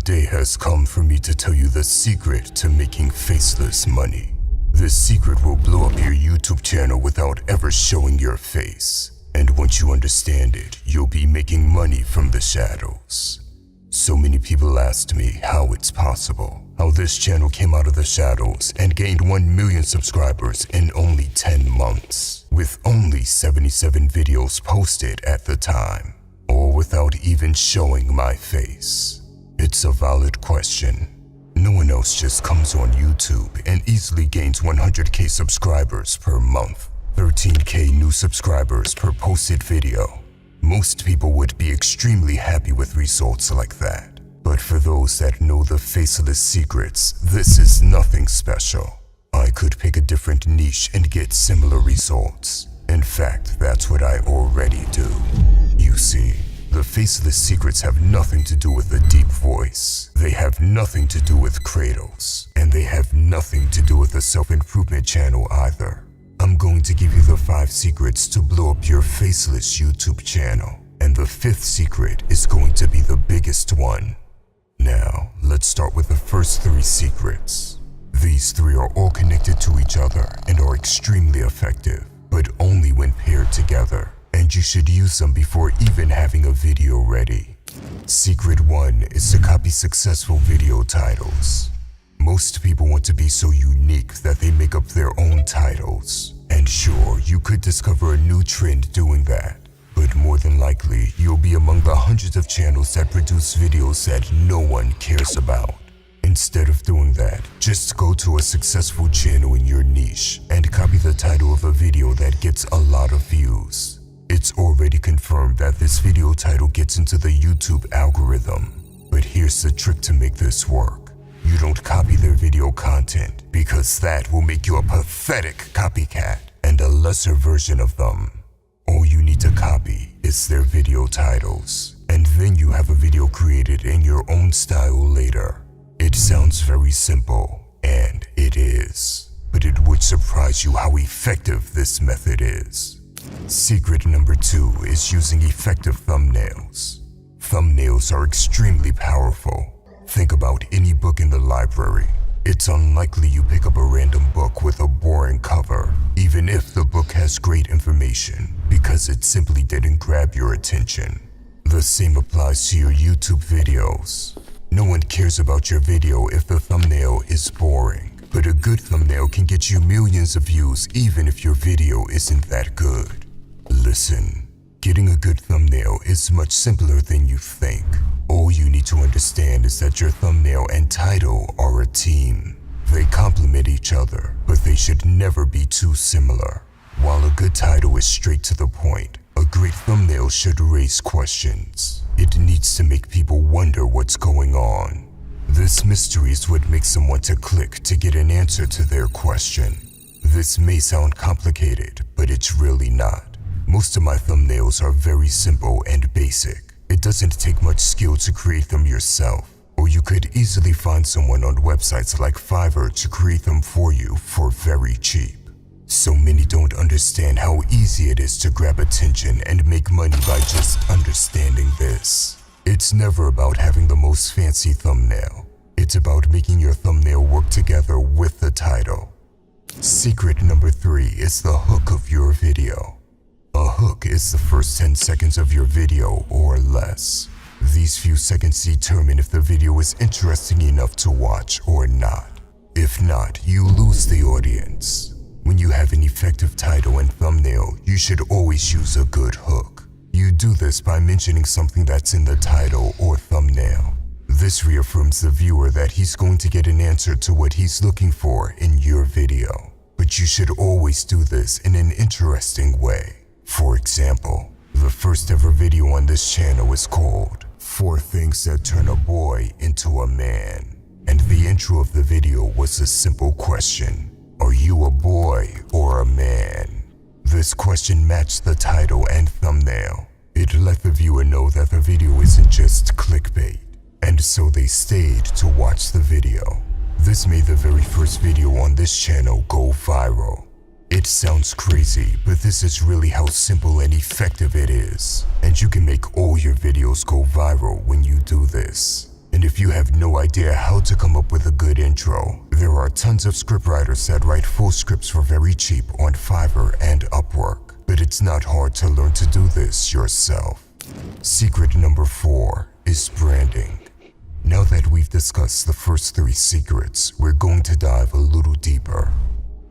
day has come for me to tell you the secret to making faceless money. This secret will blow up your YouTube channel without ever showing your face. And once you understand it, you'll be making money from the shadows. So many people asked me how it's possible, how this channel came out of the shadows and gained 1 million subscribers in only 10 months, with only 77 videos posted at the time, or without even showing my face. It's a valid question. No one else just comes on YouTube and easily gains 100k subscribers per month, 13k new subscribers per posted video. Most people would be extremely happy with results like that. But for those that know the faceless secrets, this is nothing special. I could pick a different niche and get similar results. In fact, that's what I already do. You see, the faceless secrets have nothing to do with a deep voice. They have nothing to do with cradles. And they have nothing to do with a self-improvement channel either. I'm going to give you the 5 secrets to blow up your faceless YouTube channel. And the 5th secret is going to be the biggest one. Now, let's start with the first 3 secrets. These 3 are all connected to each other and are extremely effective, but only when paired together. And you should use them before even having a video ready. Secret 1 is to copy successful video titles. Most people want to be so unique that they make up their own titles. And sure, you could discover a new trend doing that. But more than likely, you'll be among the hundreds of channels that produce videos that no one cares about. Instead of doing that, just go to a successful channel in your niche and copy the title of a video that gets a lot of views. It's already confirmed that this video title gets into the YouTube algorithm. But here's the trick to make this work. You don't copy their video content because that will make you a pathetic copycat and a lesser version of them. All you need to copy is their video titles, and then you have a video created in your own style later. It sounds very simple, and it is, but it would surprise you how effective this method is. Secret number 2 is using effective thumbnails. Thumbnails are extremely powerful. Think about any book in the library. It's unlikely you pick up a random book with a boring cover, even if the book has great information, because it simply didn't grab your attention. The same applies to your YouTube videos. No one cares about your video if the thumbnail is boring, but a good thumbnail can get you millions of views even if your video isn't that good. Listen, getting a good thumbnail is much simpler than you think. All you need to understand is that your thumbnail and title are a team. They complement each other, but they should never be too similar. While a good title is straight to the point, a great thumbnail should raise questions. It needs to make people wonder what's going on. This mystery is what makes them want to click to get an answer to their question. This may sound complicated, but it's really not. Most of my thumbnails are very simple and basic. It doesn't take much skill to create them yourself, or you could easily find someone on websites like Fiverr to create them for you for very cheap. So many don't understand how easy it is to grab attention and make money by just understanding this. It's never about having the most fancy thumbnail. It's about making your thumbnail work together with the title. Secret number 3 is the hook of your video. A hook is the first 10 seconds of your video or less. These few seconds determine if the video is interesting enough to watch or not. If not, you lose the audience. When you have an effective title and thumbnail, you should always use a good hook. You do this by mentioning something that's in the title or thumbnail. This reaffirms the viewer that he's going to get an answer to what he's looking for in your video. But you should always do this in an interesting way. For example, the first ever video on this channel is called 4 Things That Turn a Boy into a Man. And the intro of the video was a simple question. Are you a boy or a man? This question matched the title and thumbnail. It let the viewer know that the video isn't just clickbait. And so they stayed to watch the video. This made the very first video on this channel go viral. It sounds crazy, but this is really how simple and effective it is. And you can make all your videos go viral when you do this. And if you have no idea how to come up with a good intro, there are tons of scriptwriters that write full scripts for very cheap on Fiverr and Upwork. But it's not hard to learn to do this yourself. Secret number 4 is branding. Now that we've discussed the first 3 secrets, we're going to dive a little deeper.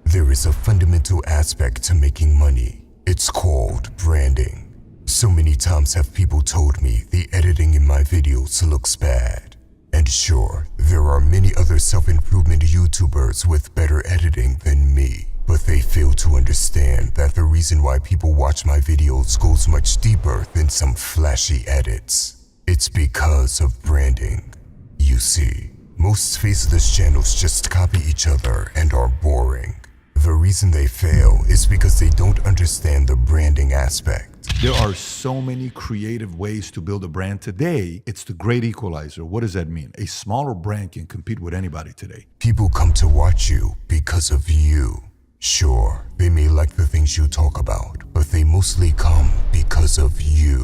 There is a fundamental aspect to making money. It's called branding. So many times have people told me the editing in my videos looks bad. And sure, there are many other self-improvement YouTubers with better editing than me. But they fail to understand that the reason why people watch my videos goes much deeper than some flashy edits. It's because of branding. You see, most faceless channels just copy each other and are boring. The reason they fail is because they don't understand the branding aspect. There are so many creative ways to build a brand today. It's the great equalizer. What does that mean? A smaller brand can compete with anybody today. People come to watch you because of you. Sure, they may like the things you talk about, but they mostly come because of you.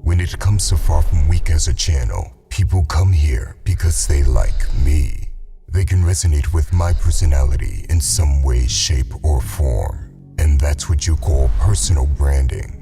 When it comes to Far From Weak as a channel, people come here because they like me. They can resonate with my personality in some way, shape, or form. And that's what you call personal branding.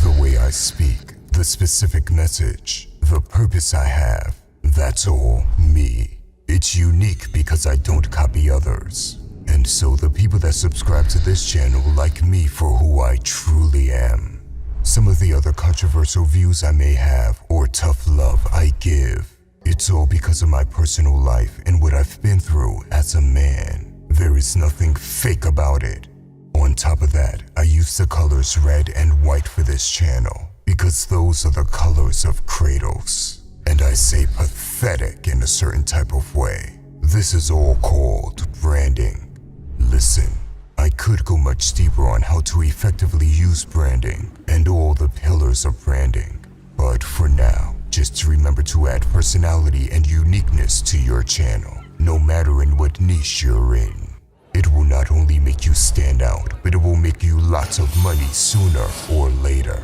The way I speak, the specific message, the purpose I have, that's all me. It's unique because I don't copy others. And so the people that subscribe to this channel like me for who I truly am. Some of the other controversial views I may have or tough love I give, it's all because of my personal life and what I've been through as a man. There is nothing fake about it. On top of that, I use the colors red and white for this channel because those are the colors of Kratos. And I say pathetic in a certain type of way. This is all called branding. Listen, I could go much deeper on how to effectively use branding and all the pillars of branding. But for now, just remember to add personality and uniqueness to your channel, no matter in what niche you're in. It will not only make you stand out, but it will make you lots of money sooner or later.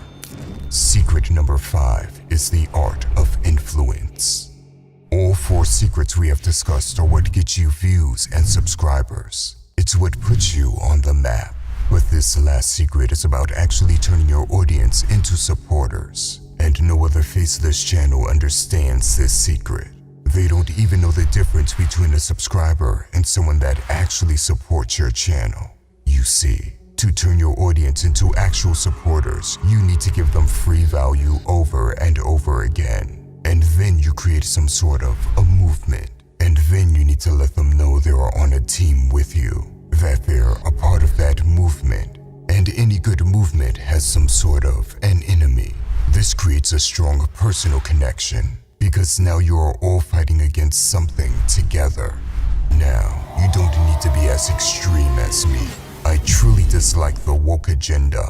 Secret number 5 is the art of influence. All 4 secrets we have discussed are what gets you views and subscribers. It's what puts you on the map. But this last secret is about actually turning your audience into supporters. And no other faceless channel understands this secret. They don't even know the difference between a subscriber and someone that actually supports your channel. You see, to turn your audience into actual supporters, you need to give them free value over and over again. And then you create some sort of a movement. And then you need to let them know they are on a team with you, that they're a part of that movement. And any good movement has some sort of an enemy. This creates a strong personal connection because now you are all fighting against something together. Now, you don't need to be as extreme as me. I truly dislike the woke agenda.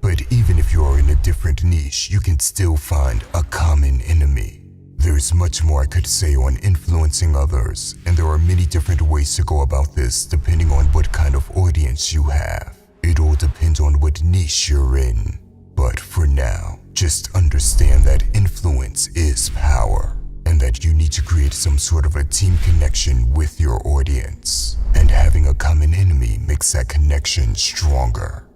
But even if you are in a different niche, you can still find a common enemy. There's much more I could say on influencing others, and there are many different ways to go about this depending on what kind of audience you have. It all depends on what niche you're in. But for now, just understand that influence is power, and that you need to create some sort of a team connection with your audience. And having a common enemy makes that connection stronger.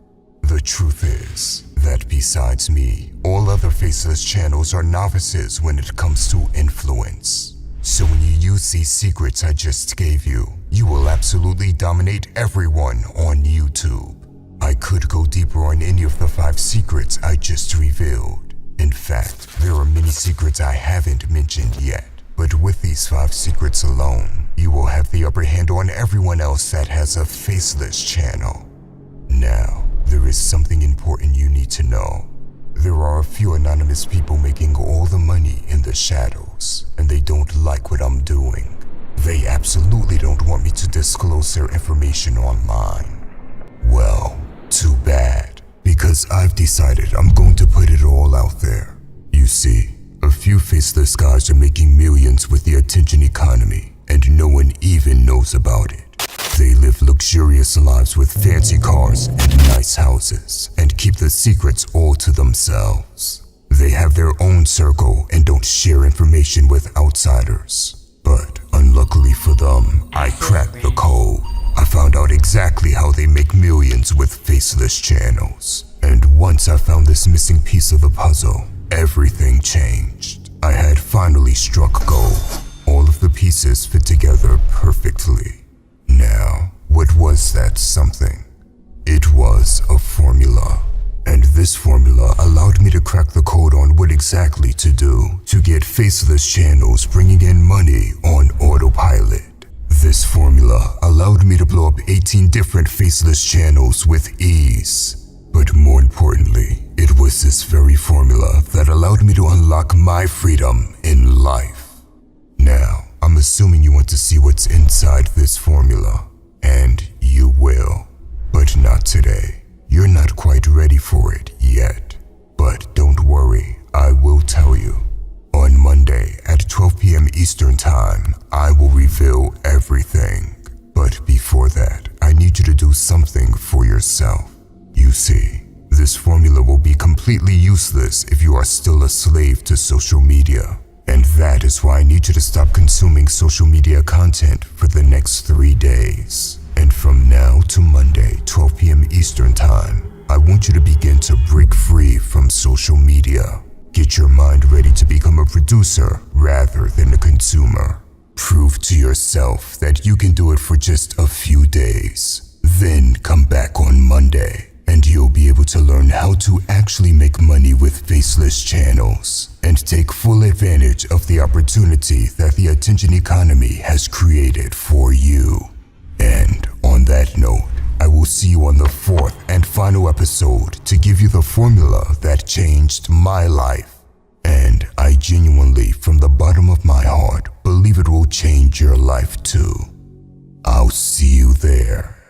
The truth is that besides me, all other faceless channels are novices when it comes to influence. So when you use these secrets I just gave you, you will absolutely dominate everyone on YouTube. I could go deeper on any of the 5 secrets I just revealed. In fact, there are many secrets I haven't mentioned yet. But with these 5 secrets alone, you will have the upper hand on everyone else that has a faceless channel. Now, there is something important you need to know. There are a few anonymous people making all the money in the shadows, and they don't like what I'm doing. They absolutely don't want me to disclose their information online. Well, too bad, because I've decided I'm going to put it all out there. You see, a few faceless guys are making millions with the attention economy, and no one even knows about it. They live luxurious lives with fancy cars and nice houses, and keep the secrets all to themselves. They have their own circle and don't share information with outsiders. But unluckily for them, I cracked the code. I found out exactly how they make millions with faceless channels. And once I found this missing piece of the puzzle, everything changed. I had finally struck gold. All of the pieces fit together perfectly. Now, what was that something? It was a formula. And this formula allowed me to crack the code on what exactly to do to get faceless channels bringing in money on autopilot. This formula allowed me to blow up 18 different faceless channels with ease. But more importantly, it was this very formula that allowed me to unlock my freedom in life. Now, I'm assuming you want to see what's inside this formula, and you will, but not today. You're not quite ready for it yet, but don't worry, I will tell you. On Monday at 12 p.m. Eastern Time, I will reveal everything. But before that, I need you to do something for yourself. You see, this formula will be completely useless if you are still a slave to social media. And that is why I need you to stop consuming social media content for the next 3 days. And from now to Monday, 12 p.m. Eastern Time, I want you to begin to break free from social media. Get your mind ready to become a producer rather than a consumer. Prove to yourself that you can do it for just a few days. Then come back on Monday, and you'll be able to learn how to actually make money with faceless channels and take full advantage of the opportunity that the attention economy has created for you. And on that note, I will see you on the 4th and final episode to give you the formula that changed my life. And I genuinely, from the bottom of my heart, believe it will change your life too. I'll see you there.